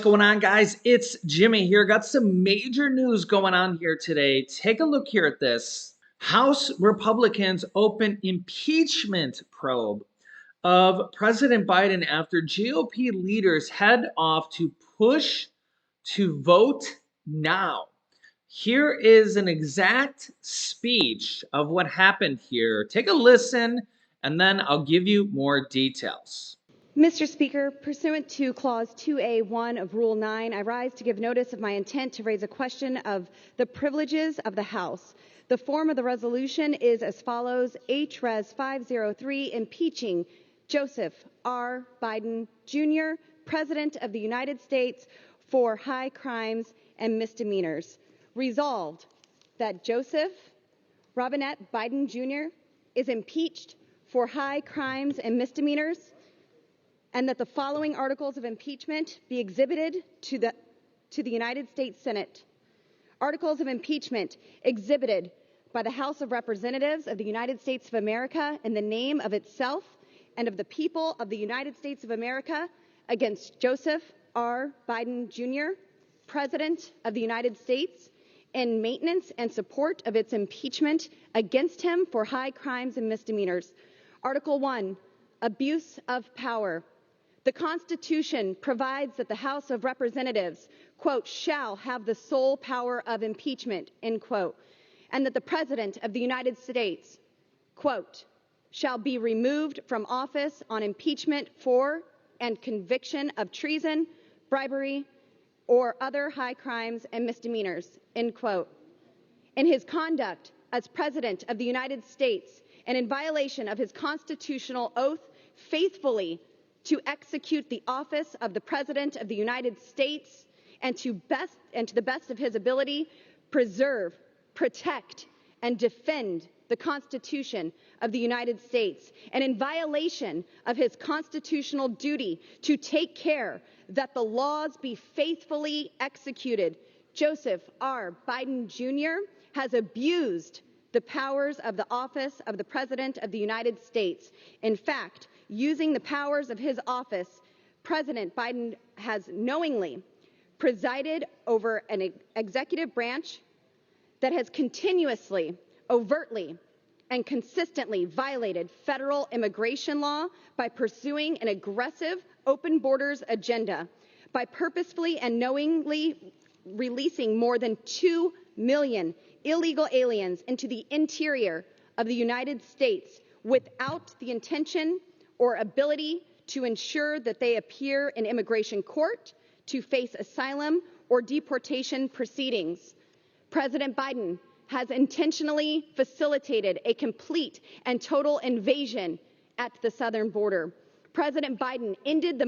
What's going on, guys? It's Jimmy here. Got some major news going on here today. Take a look here at this. House Republicans open impeachment probe of President Biden after GOP leaders head off to push to vote now. Here is an exact speech of what happened here. Take a listen, and then I'll give you more details. Mr. Speaker, pursuant to Clause 2A1 of Rule 9, I rise to give notice of my intent to raise a question of the privileges of the House. The form of the resolution is as follows: H-Res 503, impeaching Joseph R. Biden, Jr., President of the United States, for high crimes and misdemeanors. Resolved that Joseph Robinette Biden, Jr. is impeached for high crimes and misdemeanors, and that the following articles of impeachment be exhibited to the United States Senate. Articles of impeachment exhibited by the House of Representatives of the United States of America in the name of itself and of the people of the United States of America against Joseph R. Biden, Jr., President of the United States, in maintenance and support of its impeachment against him for high crimes and misdemeanors. Article 1, abuse of power. The Constitution provides that the House of Representatives, quote, shall have the sole power of impeachment, end quote, and that the President of the United States, quote, shall be removed from office on impeachment for and conviction of treason, bribery, or other high crimes and misdemeanors, end quote. In his conduct as President of the United States and in violation of his constitutional oath, faithfully to execute the office of the President of the United States and to the best of his ability, preserve, protect, and defend the Constitution of the United States, and in violation of his constitutional duty to take care that the laws be faithfully executed, Joseph R. Biden, Jr. has abused the powers of the office of the President of the United States. In fact, using the powers of his office, President Biden has knowingly presided over an executive branch that has continuously, overtly, and consistently violated federal immigration law by pursuing an aggressive open borders agenda, by purposefully and knowingly releasing more than 2 million illegal aliens into the interior of the United States without the intention or ability to ensure that they appear in immigration court to face asylum or deportation proceedings. President Biden has intentionally facilitated a complete and total invasion at the southern border. President Biden ended the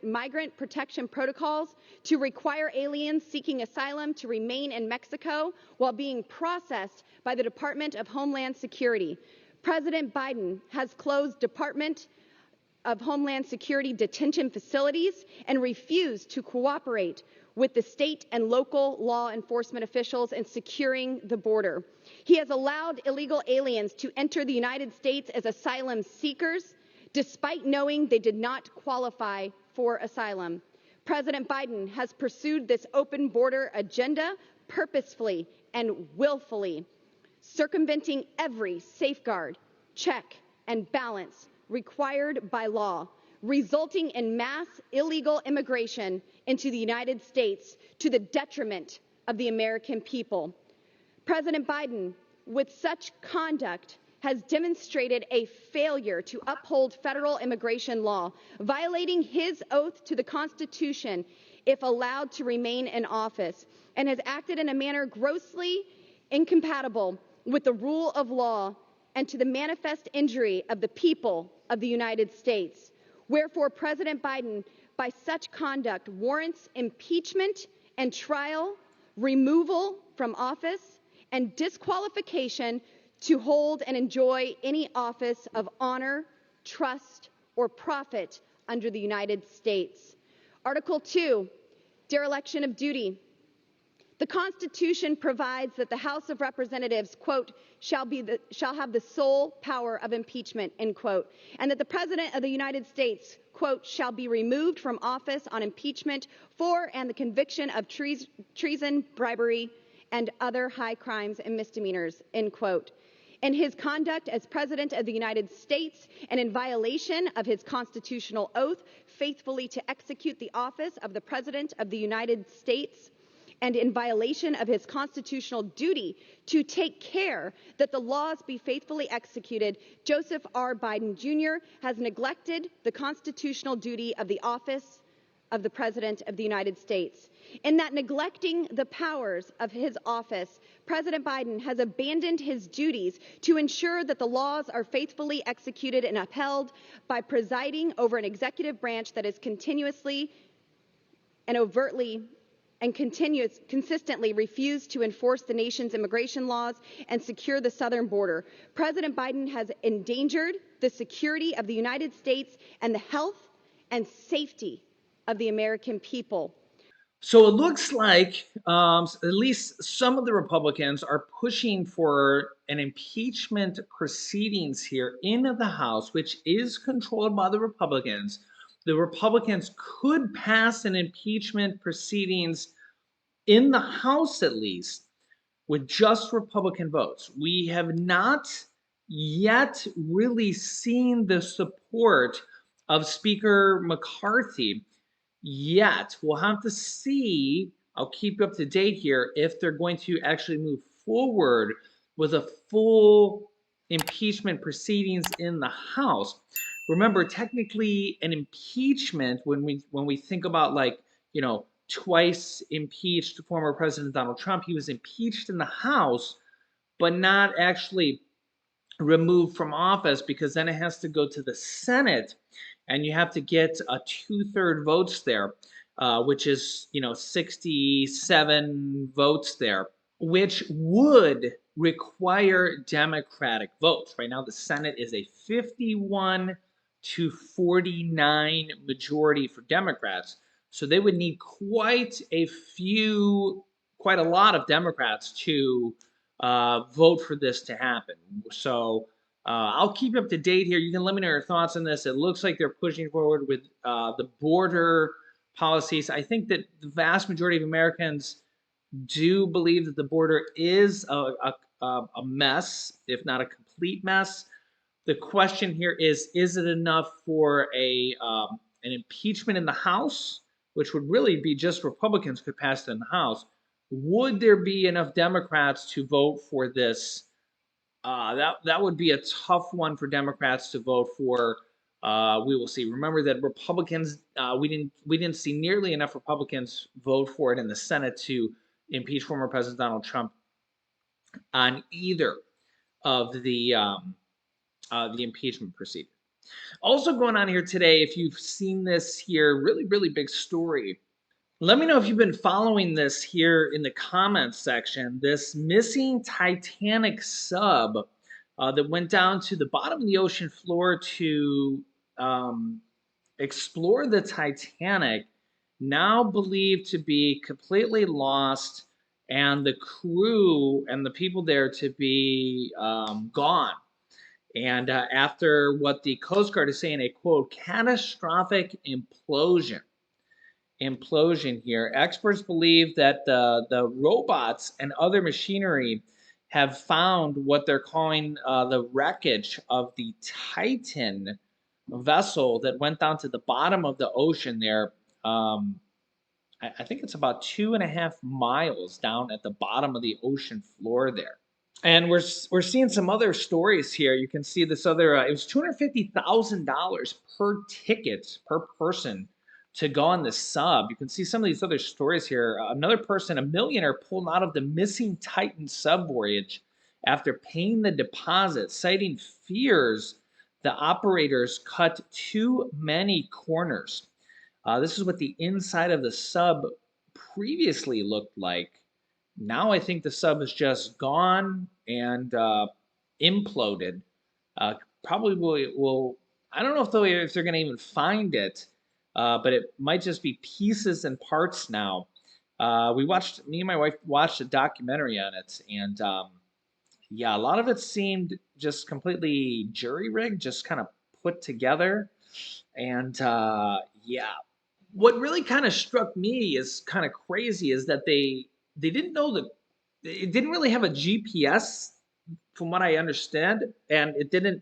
migrant protection protocols to require aliens seeking asylum to remain in Mexico while being processed by the Department of Homeland Security. President Biden has closed Department of Homeland Security detention facilities and refused to cooperate with the state and local law enforcement officials in securing the border. He has allowed illegal aliens to enter the United States as asylum seekers, despite knowing they did not qualify for asylum. President Biden has pursued this open border agenda purposefully and willfully, circumventing every safeguard, check, and balance required by law, resulting in mass illegal immigration into the United States to the detriment of the American people. President Biden, with such conduct, has demonstrated a failure to uphold federal immigration law, violating his oath to the Constitution if allowed to remain in office, and has acted in a manner grossly incompatible with the rule of law and to the manifest injury of the people of the United States. Wherefore, President Biden, by such conduct, warrants impeachment and trial, removal from office, and disqualification to hold and enjoy any office of honor, trust, or profit under the United States. Article 2, dereliction of duty. The Constitution provides that the House of Representatives, quote, shall have the sole power of impeachment, end quote, and that the President of the United States, quote, shall be removed from office on impeachment for and the conviction of treason, bribery, and other high crimes and misdemeanors, end quote. In his conduct as President of the United States and in violation of his constitutional oath faithfully to execute the office of the President of the United States, and in violation of his constitutional duty to take care that the laws be faithfully executed, Joseph R. Biden Jr. has neglected the constitutional duty of the office of the President of the United States. In that neglecting the powers of his office, President Biden has abandoned his duties to ensure that the laws are faithfully executed and upheld by presiding over an executive branch that is continuously and overtly and consistently refused to enforce the nation's immigration laws and secure the southern border. President Biden has endangered the security of the United States and the health and safety of the American people. So it looks like at least some of the Republicans are pushing for an impeachment proceedings here in the House, which is controlled by the Republicans. The Republicans could pass an impeachment proceedings in the House, at least, with just Republican votes. We have not yet really seen the support of Speaker McCarthy yet. We'll have to see. I'll keep you up to date here if they're going to actually move forward with a full impeachment proceedings in the House. Remember, technically, an impeachment when we think about, like, twice impeached former President Donald Trump, he was impeached in the House, but not actually removed from office, because then it has to go to the Senate and you have to get a 2/3 votes there, which is 67 votes there, which would require Democratic votes. Right now, the Senate is a 51-49 majority for Democrats, so they would need quite a lot of Democrats to vote for this to happen. So I'll keep you up to date here. You can let me know your thoughts on this. It looks like they're pushing forward with the border policies. I think that the vast majority of Americans do believe that the border is a mess, if not a complete mess. The question here is it enough for an impeachment in the House, which would really be just Republicans could pass it in the House? Would there be enough Democrats to vote for this? That would be a tough one for Democrats to vote for. We will see. Remember that Republicans, we didn't see nearly enough Republicans vote for it in the Senate to impeach former President Donald Trump on either of the impeachment proceeding. Also going on here today, if you've seen this here, really, really big story. Let me know if you've been following this here in the comments section. This missing Titanic sub that went down to the bottom of the ocean floor to explore the Titanic, now believed to be completely lost, and the crew and the people there to be gone. And after what the Coast Guard is saying, a quote, catastrophic implosion here. Experts believe that the robots and other machinery have found what they're calling the wreckage of the Titan vessel that went down to the bottom of the ocean there. I think it's about 2.5 miles down at the bottom of the ocean floor there. And we're seeing some other stories here. You can see this other. It was $250,000 per ticket per person to go on the sub. You can see some of these other stories here. Another person, a millionaire, pulled out of the missing Titan sub voyage after paying the deposit, citing fears the operators cut too many corners. This is what the inside of the sub previously looked like. Now I think the sub is just gone and imploded. Probably will. I don't know if they're going to even find it, but it might just be pieces and parts now. Me and my wife watched a documentary on it, and yeah, a lot of it seemed just completely jury rigged, just kind of put together. And yeah, what really kind of struck me is kind of crazy is that they didn't know that it didn't really have a GPS from what I understand, and it didn't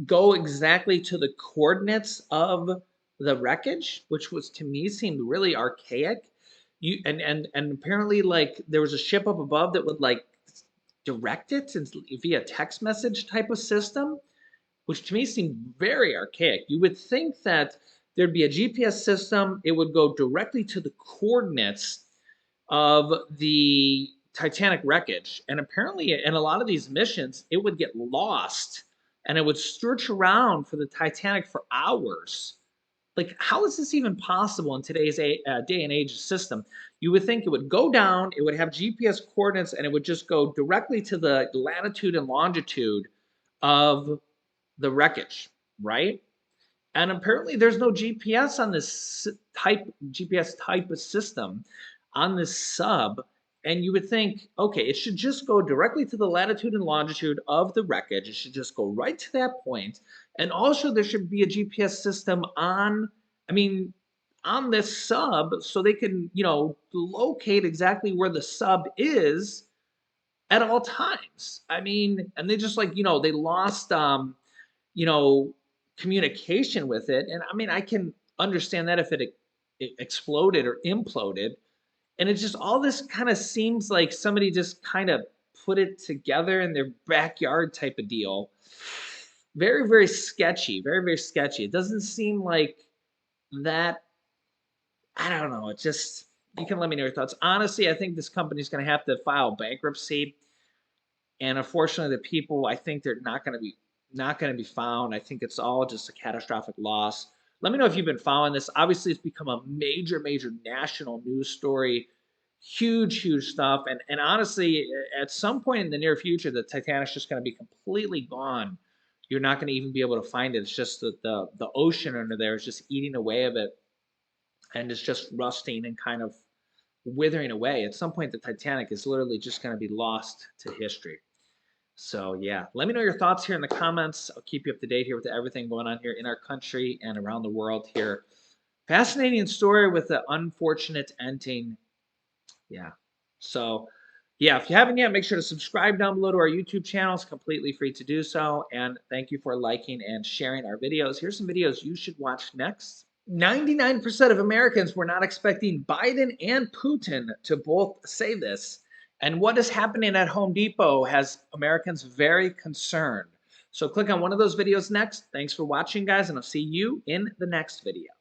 go exactly to the coordinates of the wreckage, which was to me seemed really archaic. You and apparently like there was a ship up above that would like direct it via text message type of system, which to me seemed very archaic. You would think that there'd be a GPS system, it would go directly to the coordinates of the Titanic wreckage. And apparently, in a lot of these missions, it would get lost and it would search around for the Titanic for hours. Like, how is this even possible in today's day and age system? You would think it would go down, it would have GPS coordinates, and it would just go directly to the latitude and longitude of the wreckage, right? And apparently there's no GPS on this GPS type of system on this sub. And you would think, okay, it should just go directly to the latitude and longitude of the wreckage. It should just go right to that point. And also there should be a GPS system on, I mean, on this sub so they can, locate exactly where the sub is at all times. I mean, and they just like, they lost you know, communication with it. And I mean, I can understand that if it exploded or imploded. And it just all this kind of seems like somebody just kind of put it together in their backyard type of deal. Very, very sketchy. Very, very sketchy. It doesn't seem like that. I don't know. It just, you can let me know your thoughts. Honestly, I think this company's going to have to file bankruptcy, and unfortunately the people, I think they're not going to be found. I think it's all just a catastrophic loss. Let me know if you've been following this. Obviously it's become a major national news story. Huge stuff. And honestly, at some point in the near future the Titanic's just going to be completely gone. You're not going to even be able to find it. It's just that the ocean under there is just eating away of it, and it's just rusting and kind of withering away. At some point the Titanic is literally just going to be lost to history. So yeah, let me know your thoughts here in the comments. I'll keep you up to date here with everything going on here in our country and around the world here. Fascinating story with the unfortunate ending. Yeah. So yeah, if you haven't yet, make sure to subscribe down below to our YouTube channel. It's completely free to do so. And thank you for liking and sharing our videos. Here's some videos you should watch next. 99% of Americans were not expecting Biden and Putin to both say this. And what is happening at Home Depot has Americans very concerned. So click on one of those videos next. Thanks for watching, guys, and I'll see you in the next video.